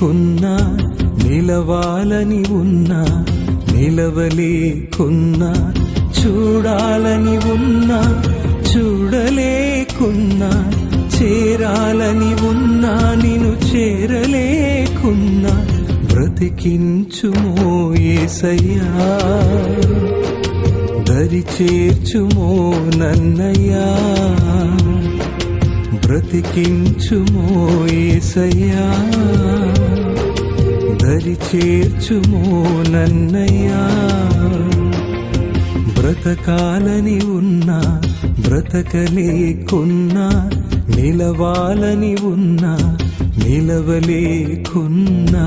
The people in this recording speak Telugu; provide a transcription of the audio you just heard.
బ్రతికించుమో నిలవాలని ఉన్నా నిలవలేకున్నా చూడాలని ఉన్నా చూడలేకున్నా చేరాలని ఉన్నా నిన్ను చేరలేకున్నా బ్రతికించుమో యేసయ్యా దరి చేర్చుమో నన్నయ్యా బ్రతికించుమో యేసయ్యా దరి చేర్చుమో నన్నయ్యా బ్రతకాలని ఉన్నా బ్రతకలేకున్నా నిలవాలని ఉన్నా నిలవలేకున్నా